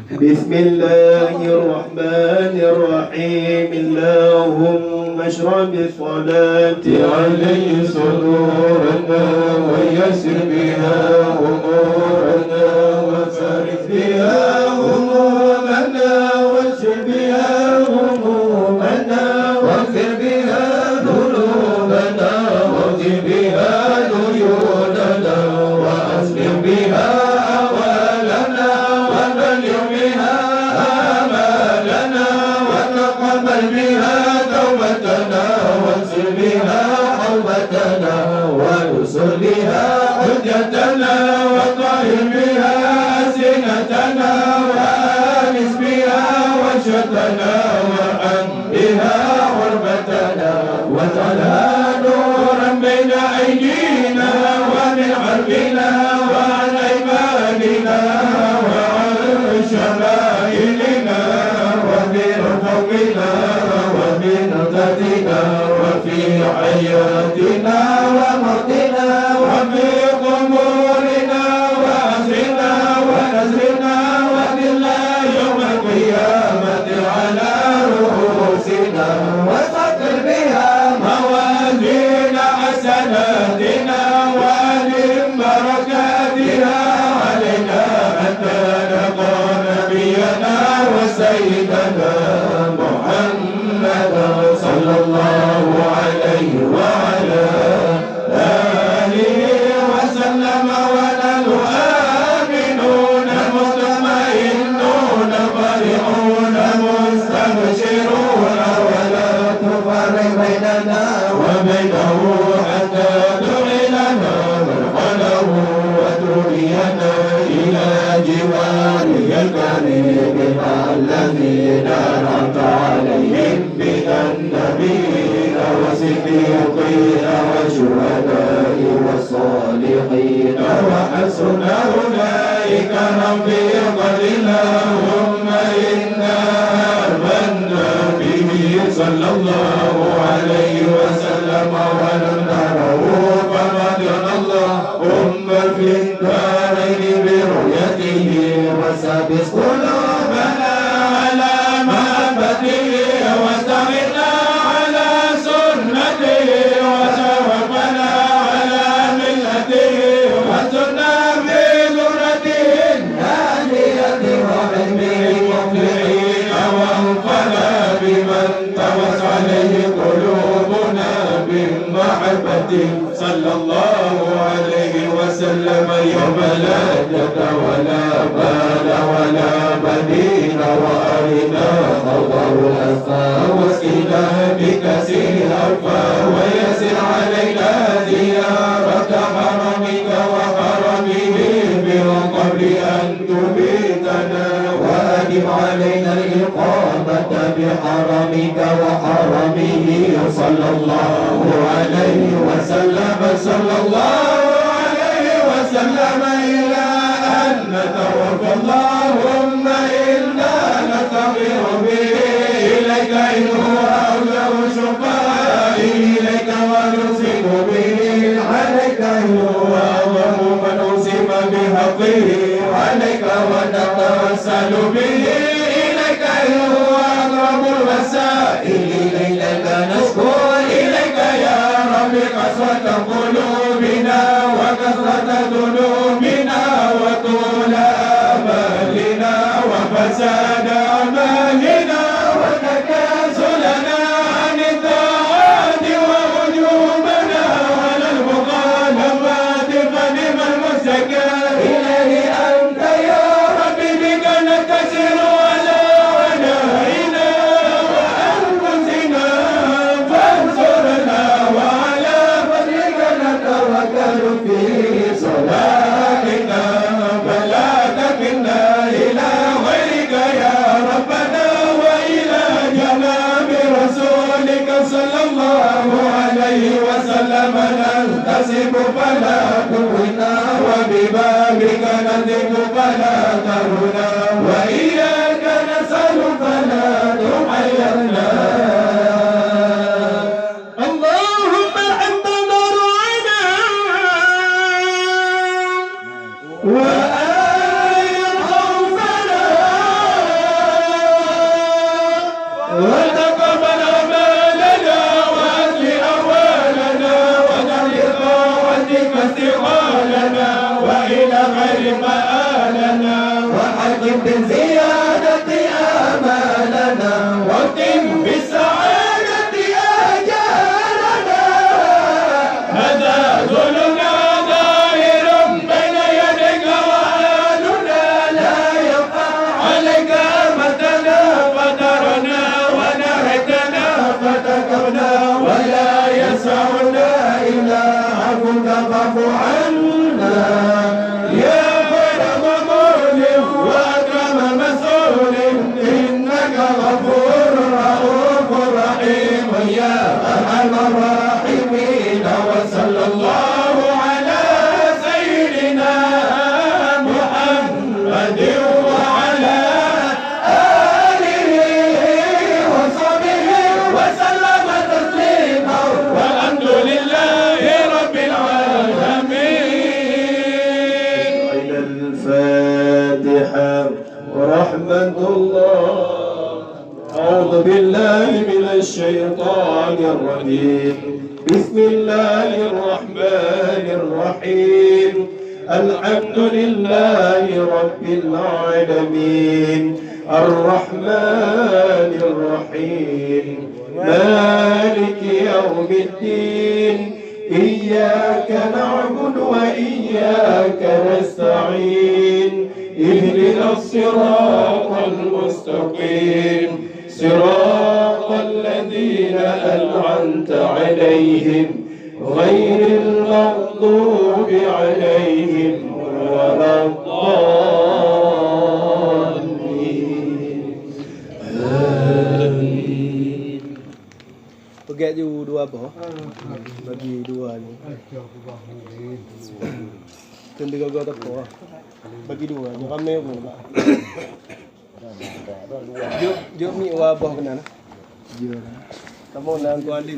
بسم الله الرحمن الرحيم اللهم اشرح بالصلاة عليه صدورنا ويسر بها أمورنا وفرج بها همومنا واشف بها همومنا واغفر بها ذنوبنا واغفر بها ديوننا وأسلم بها أولنا وبلغ بها آمالنا وتقبل بها توبتنا وانصر بها حوبتنا وانصر بها حجتنا وطهر بها ألسنتنا وآنس بها وجهتنا وأن بها غربتنا واجعلها نورا بين أيدينا ومن خلفنا وعن أيماننا وعن شمائلنا ومن فوقنا ومن تحتنا وفي حياتنا وموتنا وفي قبورنا وأسرنا ونزلنا وذلنا يوم القيامة على رؤوسنا وسطر بها موازين حسناتنا وألم بركاتها علينا حتى نلقى نبينا وسيدنا محمدا صلى الله عليه وعلى آله وسلم ونحن آمنون مطمئنون فرحون مستبشرون ولا تفرق بيننا وبينه حتى تدخلنا مدخله وترينا إلى جوارك الكريم مع الذين أنعمت عليهم من النبيين والصديقين والشهداء والصالحين وحسن أولئك رفيقا اللهم إنا آمنا به صلى الله عليه وسلم ولم نره فمدنا اللهم في الدارين برؤيته وسبس قلوبنا على محبته واستعنا على سنته وتوفنا على ملته وسنا في ذرته الناجية وعلمه المفلحين وانفنا بمن توس عليه قلوبنا بمحبته صلى الله عليه وسلم يوم لا جد ولا بال ولا بنين وأرنا خوضه الأسفى واسقنا بكسر الأرفى ويسر علينا زيارة حرمك وحرمه من قبل أن تبيتنا وأدم علينا الإقامة بحرمك وحرمه صلى الله عليه وسلم صلى الله عليه وسلم إلى أن نتوفى اللهم إنا نستغفر به إليك إن هو أولى شفاء إليك ونصب به عليك إن هو أعظم من أصيب بحقه عليك ونتوسل به إليك إن هو أقرب الوسائل إليك نشكو إليك يا رب قسوة قلوبنا وكثرة ذنوبنا وطول آمالنا وفساد أعمالنا وتكاسلنا عن الطاعات وهجومنا على المخالفات فنعم المستكى إليه أنت يا رب بك نكسر على عنائنا وأنفسنا فانصرنا وعلى فضلك نتوكل في صلاتنا فلا تكلنا إلى غيرك يا ربنا وإلى جناب رسولك صلى الله عليه وسلم ننتسب فلا تهنا وببابك نذب فلا تهنا وإياك نسأل فلا تحيرنا اللهم أنت نرعنا وآل خوفنا وأقم بالزيادة آمالنا واختم بالسعادة آجالنا هذا ظلنا ظاهر بين يديك وآلنا لا يخفى عليك أمتنا فدرنا ونهتنا فتكبنا ولا يسعنا إلا عفوك فاعف عنا يا خير ممول وأكرم مسؤول إنك غفور رؤوف رحيم يا أرحم الراحمين وصلى الله على سيدنا محمد وعلى آله وصحبه وسلم تسليما والحمد لله رب العالمين. إلى الفاتحة ورحمة الله. أعوذ بالله من الشيطان الرجيم. بسم الله الرحمن الرحيم. الحمد لله رب العالمين الرحمن الرحيم مالك يوم الدين إياك نعبد وإياك نستعين اهدنا الصراط المستقيم صراط الذين أنعمت عليهم غير المغضوب عليهم ولا الضالين آمين. Forget you dua apa? Bagi dua ni. Tenda kau tak apa. Bagi dua, ni ramai pun. Jom ni wabah kena. Jom. Kamu nak kuali.